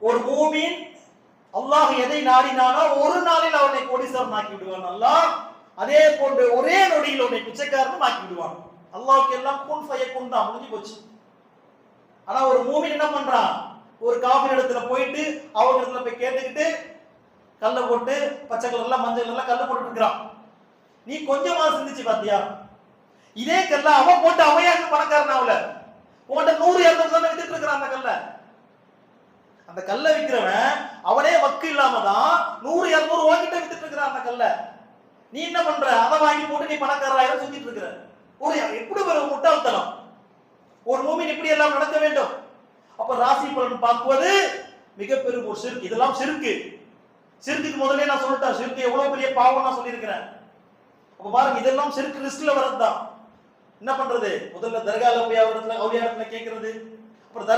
ஒரு மூமின் அல்லாஹ் எதை நாடினானோ ஒரு நாளில் அவனை கோடீஸ்வரன் ஆக்கி விடுவான் அல்லாஹ். அதே போன்று ஒரே நொடியில் அவனை பிச்சைக்காரனும் ஆக்கி விடுவான். அல்லாஹ்வுக்கு எல்லாம் குன் ஃபயக்குன் தான், முடிஞ்சு போச்சு. ஆனா ஒரு மூமின் என்ன பண்றான்? ஒரு காஃபிர் இடத்துல போயிட்டு அவங்க இடத்துல போய் கேட்டுக்கிட்டு கல்ல போட்டு பச்சை கலர்ல மஞ்சள் கலர்ல கல்ல போட்டு இருக்கிறான். நீ கொஞ்சமா சிந்திச்சு பாத்தியா? இதே கல்ல அவன் போட்டு அவையா பணக்காரன் ஆகல. உன்கிட்ட 100-200 தானே வித்துட்டு இருக்கிறான் அந்த கல்ல. அந்த கல்ல விற்கிறவன் அவனே வக்கு இல்லாம தான் 100-200 வாங்கிட்டு வித்துட்டு இருக்கிறான் அந்த கல்ல. நீ என்ன பண்ற? அதை வாங்கி போட்டு நீ பணக்காரராக சுத்திட்டு இருக்கிற. ஒரு எப்படி ஒரு முட்டாள்தனம்! ஒரு மூமின் இப்படி எல்லாம் நடக்க வேண்டும். அப்ப ராசி பலன் பார்ப்பது மிகப்பெரும் ஒரு ஷிர்க். இதெல்லாம் ஷிர்க்கு. ஷிர்க்குக்கு முதல்ல நான் சொல்லிட்டேன், ஷிர்க் எவ்வளவு பெரிய பாவம் நான் சொல்லியிருக்கிறேன். அப்ப பாருங்க, இதெல்லாம் ஷிர்க் லிஸ்ட்ல வரதுதான். என்ன பண்றது? முதல்ல தர்கால போய் அவரிடத்துல அவுலியா இடத்துல கேட்கறது, அப்புறம்